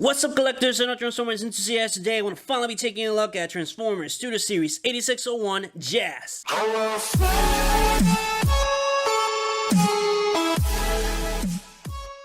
What's up, collectors and Transformers enthusiasts? Today I want to finally be taking a look at Transformers Studio Series 8601 Jazz.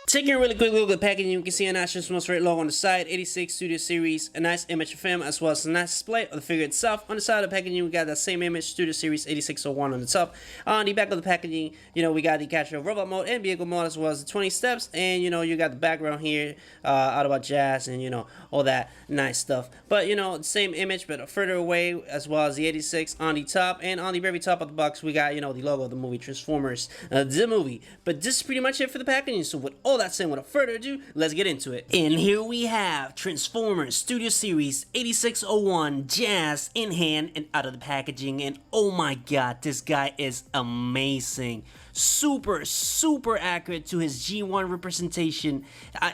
Taking a really quick look at the packaging, you can see a nice Transformers red logo on the side, 86 Studio Series, a nice image of him, as well as a nice display of the figure itself. On the side of the packaging, we got that same image, Studio Series 8601 on the top. On the back of the packaging, we got the capture of robot mode and vehicle mode, as well as the 20 steps, and you got the background here, Autobot Jazz, and all that nice stuff. But the same image, but further away, as well as the 86 on the top, and on the very top of the box, we got the logo of the movie Transformers, the movie. But this is pretty much it for the packaging. So with all that said, without further ado, let's get into it. And here we have Transformers Studio Series 8601 Jazz in hand and out of the packaging. And oh my god, this guy is amazing. Super accurate to his G1 representation.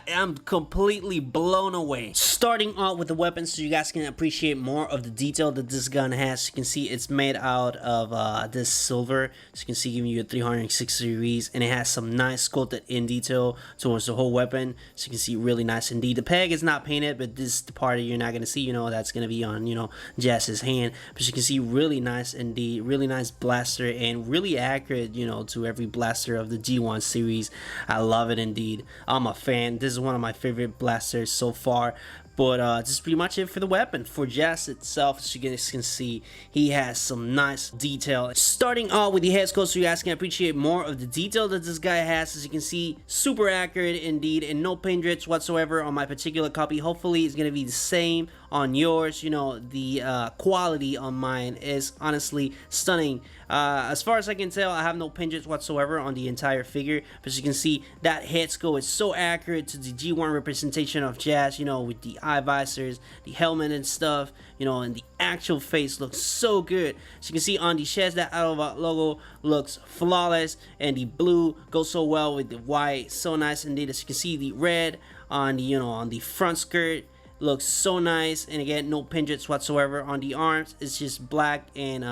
I'm completely blown away. Starting out with the weapons, so you guys can appreciate more of the detail that this gun has. You can see it's made out of this silver, so you can see giving you a 360 degrees, and it has some nice sculpted in detail towards the whole weapon, so you can see really nice indeed. The peg is not painted, but this is the part you're not gonna see, that's gonna be on Jazz's hand, but you can see really nice indeed, really nice blaster, and really accurate to every blaster of the G1 series. I love it indeed. I'm a fan. This is one of my favorite blasters so far. But this is pretty much it for the weapon. For Jazz itself, as you guys can see, he has some nice detail. Starting out with the head sculpt, so you guys can appreciate more of the detail that this guy has. As you can see, super accurate indeed, and no paint drips whatsoever on my particular copy. Hopefully it's gonna be the same on yours. The quality on mine is honestly stunning. As far as I can tell, I have no paint drips whatsoever on the entire figure. But as you can see, that head sculpt is so accurate to the G1 representation of Jazz, with the eye visors, the helmet and stuff, and the actual face looks so good. As you can see on the chest, that Autobot logo looks flawless, and the blue goes so well with the white, so nice indeed. As you can see, the red on the on the front skirt looks so nice, and again, no paint drips whatsoever on the arms. It's just black and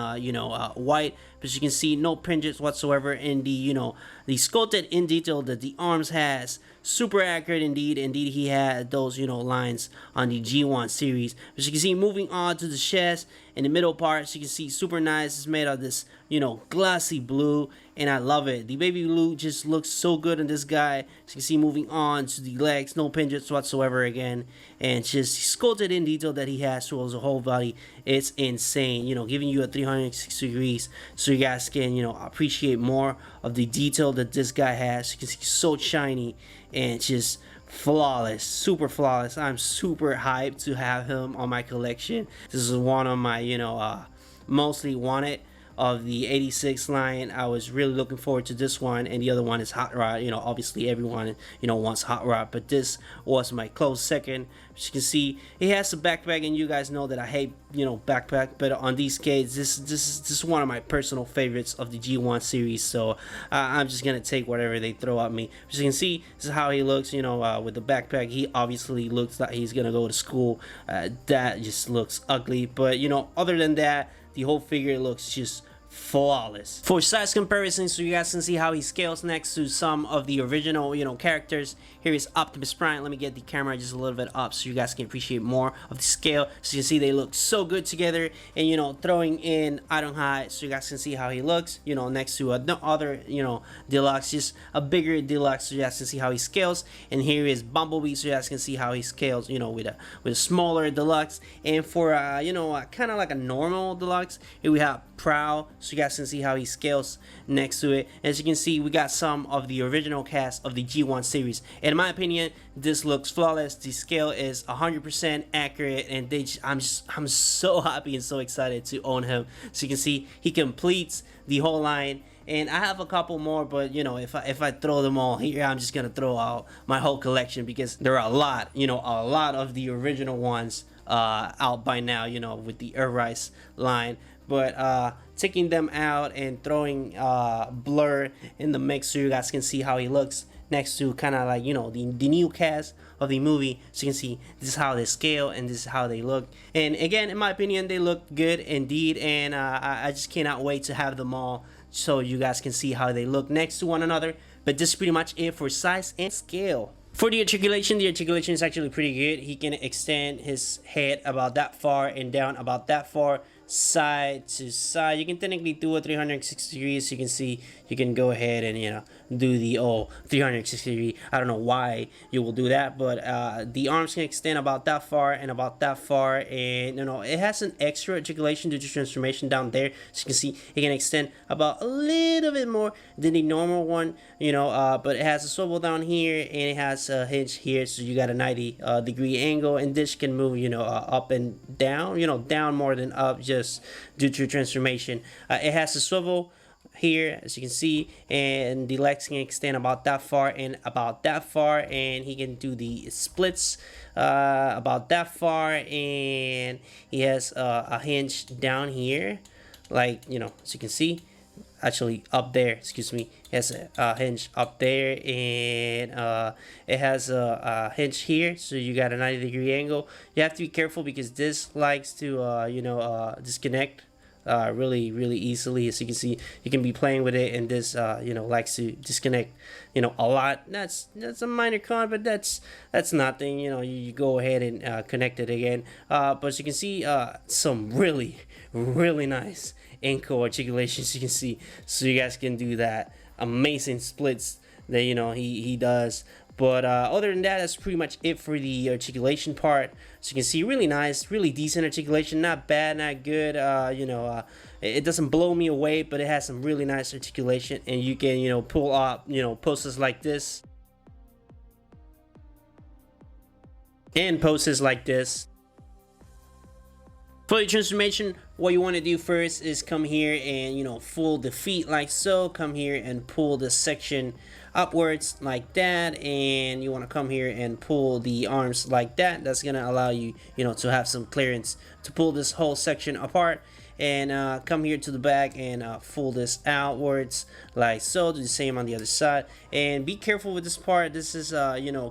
white, but you can see no paint drips whatsoever in the sculpted in detail that the arms has. Super accurate indeed. He had those lines on the G1 series. But you can see, moving on to the chest in the middle part, so you can see super nice. It's made of this glossy blue, and I love it. The baby blue just looks so good on this guy. So you can see, moving on to the legs, no paint drips whatsoever again, and just sculpted in detail that he has towards the whole body. It's insane, giving you a 360 degrees, so you guys can appreciate more of the detail that this guy has. You can see, so shiny and just flawless, super flawless. I'm super hyped to have him on my collection. This is one of my mostly wanted of the 86 line. I was really looking forward to this one, and the other one is Hot Rod. Obviously everyone wants Hot Rod, but this was my close second. As you can see, he has a backpack, and you guys know that I hate backpack, but on these skates, this is one of my personal favorites of the G1 series. So I'm just gonna take whatever they throw at me. As you can see, this is how he looks. With the backpack, he obviously looks like he's gonna go to school. That just looks ugly, but other than that, the whole figure looks just flawless. For size comparison, so you guys can see how he scales next to some of the original characters. Here is Optimus Prime. Let me get the camera just a little bit up so you guys can appreciate more of the scale. So you can see they look so good together, and throwing in Ironhide, so you guys can see how he looks next to other deluxe, just a bigger deluxe, so you guys can see how he scales. And here is Bumblebee, so you guys can see how he scales with a smaller deluxe. And for kind of like a normal deluxe, here we have Prowl, so you guys can see how he scales next to it. As you can see, we got some of the original cast of the G1 series. In my opinion, this looks flawless. The scale is 100% accurate, and I'm so happy and so excited to own him. So you can see he completes the whole line. And I have a couple more, but if I throw them all here, I'm just gonna throw out my whole collection, because there are a lot of the original ones out by now, with the Earthrise line. But taking them out and throwing Blurr in the mix, so you guys can see how he looks next to kind of like the new cast of the movie. So you can see this is how they scale, and this is how they look. And again, in my opinion, they look good indeed, and I just cannot wait to have them all so you guys can see how they look next to one another. But this is pretty much it for size and scale. For the articulation is actually pretty good. He can extend his head about that far and down about that far, side to side. You can technically do a 360 degrees. You can see you can go ahead and do the 360 degree. I don't know why you will do that, but the arms can extend about that far and about that far, and it has an extra articulation due to transformation down there. So you can see it can extend about a little bit more than the normal one, but it has a swivel down here and it has a hinge here, so you got a 90 degree angle, and this can move up and down, down more than up, just due to transformation. It has a swivel here, as you can see, and the legs can extend about that far and about that far, and he can do the splits about that far, and he has a hinge down here, like as you can see, actually up there, excuse me, it has a hinge up there, and it has a hinge here, so you got a 90 degree angle. You have to be careful because this likes to disconnect really easily. As you can see, you can be playing with it, and this likes to disconnect a lot. That's a minor con, but that's nothing. You go ahead and connect it again, but as you can see, some really nice ankle articulations you can see, so you guys can do that amazing splits that he does. But other than that, that's pretty much it for the articulation part. So you can see really nice, really decent articulation. Not bad, not good. It doesn't blow me away, but it has some really nice articulation. And you can, pull up, poses like this. And poses like this. For the transformation, what you want to do first is come here and fold the feet like so. Come here and pull this section upwards like that, and you want to come here and pull the arms like that. That's gonna allow you to have some clearance to pull this whole section apart, and come here to the back and fold this outwards like so. Do the same on the other side, and be careful with this part. This is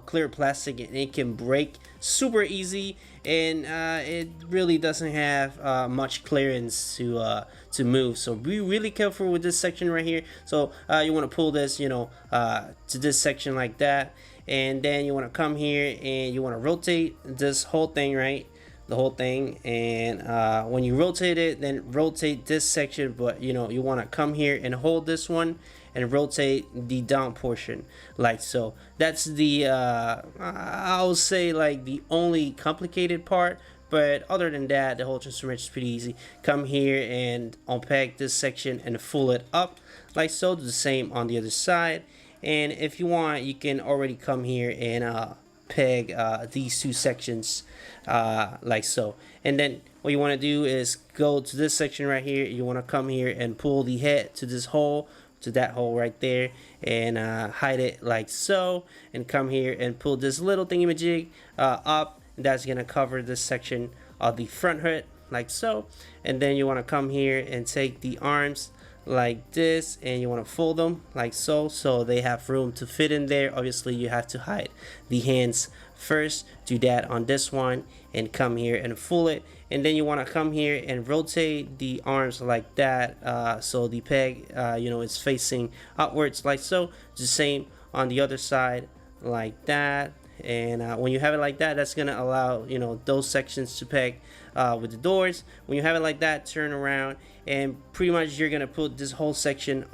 clear plastic, and it can break super easy, and it really doesn't have much clearance to move, so be really careful with this section right here. So you want to pull this to this section like that, and then you want to come here and you want to rotate this whole thing, right, the whole thing, and when you rotate it, then rotate this section, but you want to come here and hold this one and rotate the down portion like so. That's the I'll say like the only complicated part, but other than that, the whole transformation is pretty easy. Come here and unpack this section and full it up like so. Do the same on the other side, and if you want, you can already come here and peg these two sections like so. And then what you want to do is go to this section right here. You want to come here and pull the head to this hole, to that hole right there, and hide it like so, and come here and pull this little thingamajig up. That's gonna cover this section of the front hood like so. And then you want to come here and take the arms like this, and you want to fold them like so, so they have room to fit in there. Obviously you have to hide the hands first. Do that on this one, and come here and fold it, and then you want to come here and rotate the arms like that, so the peg is facing upwards like so. The same on the other side like that. And when you have it like that, that's gonna allow those sections to peg with the doors. When you have it like that, turn around, and pretty much you're gonna put this whole section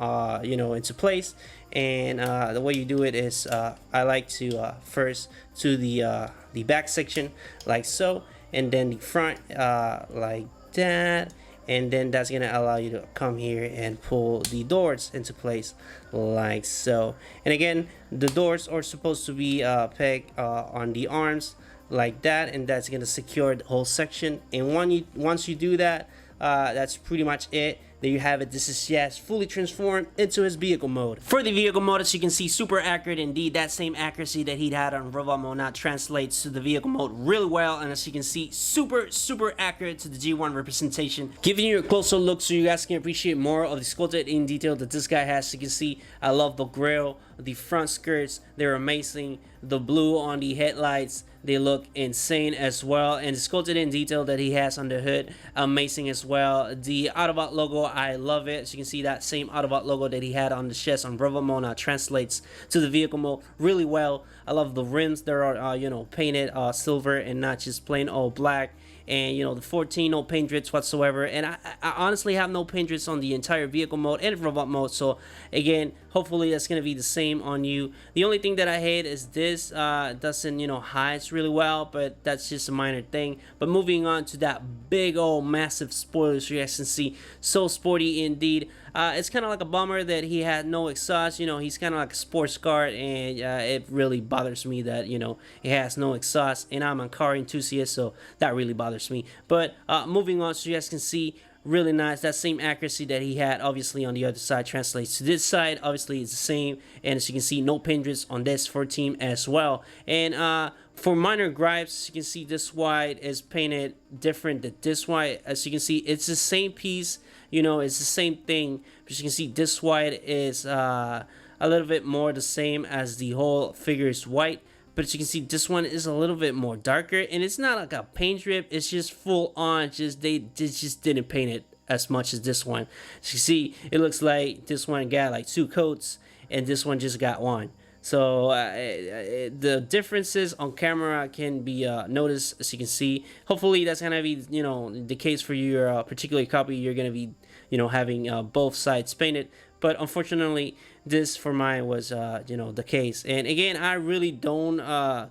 into place. And the way you do it is I like to first to the back section like so, and then the front like that, and then that's gonna allow you to come here and pull the doors into place like so. And again, the doors are supposed to be pegged on the arms like that, and that's gonna secure the whole section. And once you do that, that's pretty much it. There you have it. This is Yes fully transformed into his vehicle mode. For the vehicle mode, as you can see, super accurate indeed. That same accuracy that he'd had on robot mode now translates to the vehicle mode really well, and as you can see, super accurate to the G1 representation, giving you a closer look so you guys can appreciate more of the sculpted in detail that this guy has. You can see I love the grill, the front skirts, they're amazing. The blue on the headlights, they look insane as well, and the sculpted in detail that he has on the hood, amazing as well. The Autobot logo, I love it. So you can see that same Autobot logo that he had on the chest on robot mode now translates to the vehicle mode really well. I love the rims that are you know, painted silver and not just plain all black. And you know, the 14, no paint drips whatsoever. And I honestly have no paint drips on the entire vehicle mode and robot mode. So again, hopefully that's gonna be the same on you. The only thing that I hate is this doesn't, you know, hides really well, but that's just a minor thing. But moving on to that big old massive spoiler, so you guys can see, so sporty indeed. It's kind of like a bummer that he had no exhaust. You know, he's kind of like a sports car, and it really bothers me that, you know, he has no exhaust, and I'm a car enthusiast, so that really bothers me. But moving on, so you guys can see, really nice. That same accuracy that he had obviously on the other side translates to this side. Obviously it's the same, and as you can see, no paint drips on this 14 as well. And for minor gripes, you can see this wide is painted different than this wide. As you can see, it's the same piece, you know, it's the same thing, but you can see this wide is a little bit more the same as the whole figure is white. But as you can see, this one is a little bit more darker, and it's not like a paint drip, it's just full on, just they just didn't paint it as much as this one. As you see, it looks like this one got like 2 coats and this one just got 1. So the differences on camera can be noticed, as you can see. Hopefully that's gonna be, you know, the case for your particular copy. You're gonna be, you know, having both sides painted. But unfortunately, this for mine was, you know, the case. And again, I really don't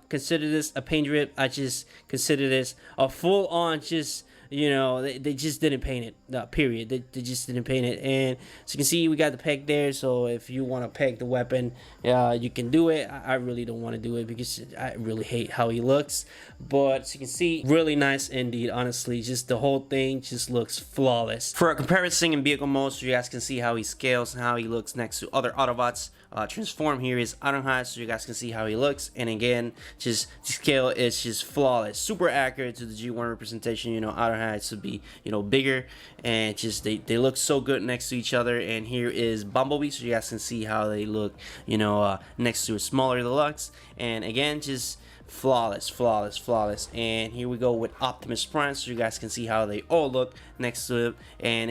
consider this a paint drip. I just consider this a full-on, just, you know, they just didn't paint it. Period. They just didn't paint it. And as you can see, we got the peg there. So if you want to peg the weapon, you can do it. I really don't want to do it because I really hate how he looks. But as you can see, really nice indeed. Honestly, just the whole thing just looks flawless. For a comparison in vehicle mode, so you guys can see how he scales and how he looks next to other Autobots. Transform here is auto high, so you guys can see how he looks. And again, just the scale is just flawless, super accurate to the G1 representation. You know, auto high to be, you know, bigger, and just they look so good next to each other. And here is Bumblebee, so you guys can see how they look, you know, next to a smaller deluxe. And again, just flawless, flawless, flawless. And here we go with Optimus Prime, so you guys can see how they all look next to it. And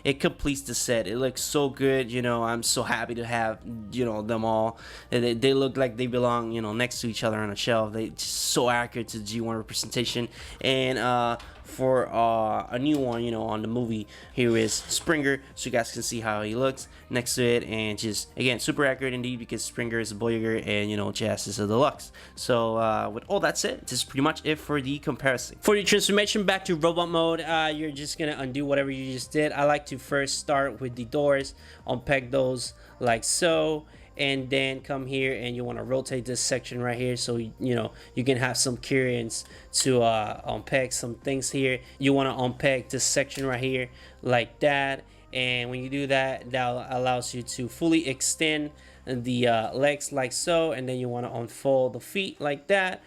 it completes the set. It looks so good. You know, I'm so happy to have, you know, them all. They look like they belong, you know, next to each other on a shelf. They just so accurate to the G1 representation. And for a new one, you know, on the movie, here is Springer, so you guys can see how he looks next to it. And just again, super accurate indeed, because Springer is a Boyger and, you know, Jazz is a deluxe. So with all that said, this is pretty much it for the comparison. For the transformation back to robot mode, you're just gonna undo whatever you just did. I like to first start with the doors, unpeg those like so, and then come here and you want to rotate this section right here, so you know you can have some clearance to unpeg some things here. You want to unpeg this section right here like that, and when you do that, that allows you to fully extend the legs like so. And then you want to unfold the feet like that,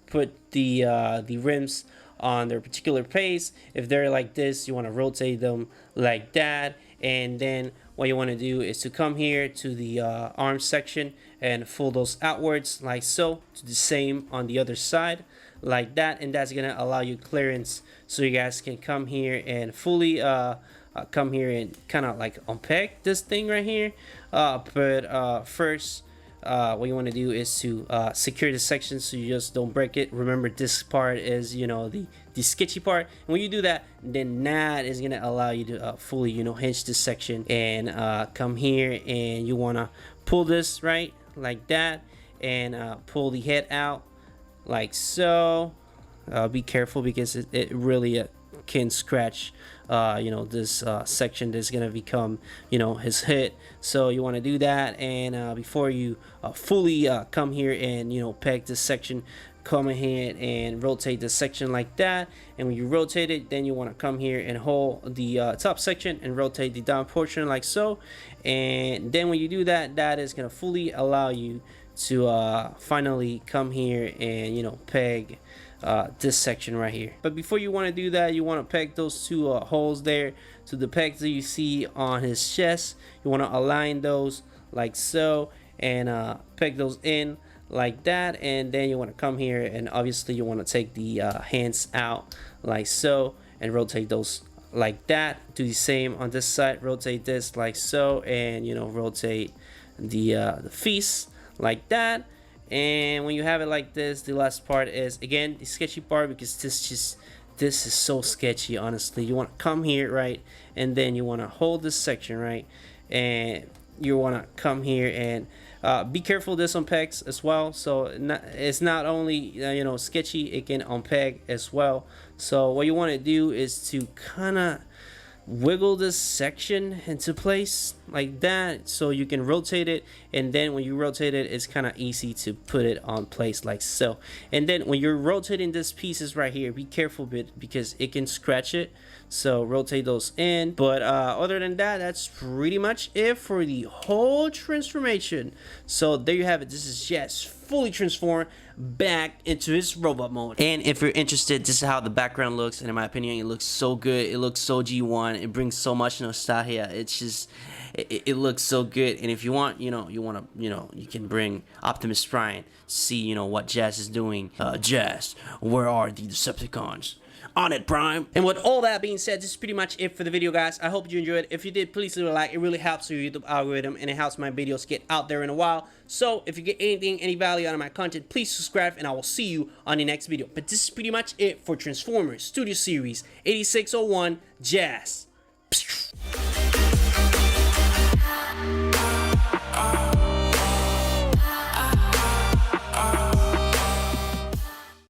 put the rims on their particular pace. If they're like this, you want to rotate them like that. And then what you want to do is to come here to the arm section and fold those outwards like so. To the same on the other side like that, and that's gonna allow you clearance, so you guys can come here and fully come here and kind of like unpeg this thing right here. But first, what you want to do is to secure the section so you just don't break it. Remember, this part is, you know, the sketchy part, and when you do that, then that is gonna allow you to fully, you know, hinge this section. And come here and you want to pull this right like that, and pull the head out like so. Be careful because it really can scratch you know, this section that's gonna become, you know, his head. So you want to do that. And before you fully come here and, you know, peg this section, come ahead and rotate this section like that. And when you rotate it, then you want to come here and hold the top section and rotate the down portion like so. And then when you do that, that is going to fully allow you to finally come here and, you know, peg this section right here. But before you want to do that, you want to peg those two holes there to the pegs that you see on his chest. You want to align those like so, and peg those in like that. And then you want to come here and obviously you want to take the hands out like so and rotate those like that. Do the same on this side, rotate this like so, and, you know, rotate the feet like that. And when you have it like this, the last part is again the sketchy part, because this is so sketchy, honestly. You want to come here, right, and then you want to hold this section, right, and you want to come here and be careful this unpegs as well. So it's not only you know, sketchy, it can unpeg as well. So what you want to do is to kind of wiggle this section into place like that, so you can rotate it, and then when you rotate it, it's kind of easy to put it on place like so. And then when you're rotating these pieces right here, be careful bit, because it can scratch it, so rotate those in. But other than that, that's pretty much it for the whole transformation. So there you have it. This is just fully transformed back into his robot mode. And if you're interested, this is how the background looks, and in my opinion, it looks so good. It looks so G1. It brings so much nostalgia. It's just, it looks so good. And if you want, you can bring Optimus Prime, see, you know, what Jazz is doing. Jazz, where are the Decepticons? On it, Prime. And with all that being said, this is pretty much it for the video, guys. I hope you enjoyed. If you did, please leave a like. It really helps your YouTube algorithm, and it helps my videos get out there in a while. So if you get any value out of my content, please subscribe, and I will see you on the next video. But this is pretty much it for Transformers Studio Series 8601 Jazz.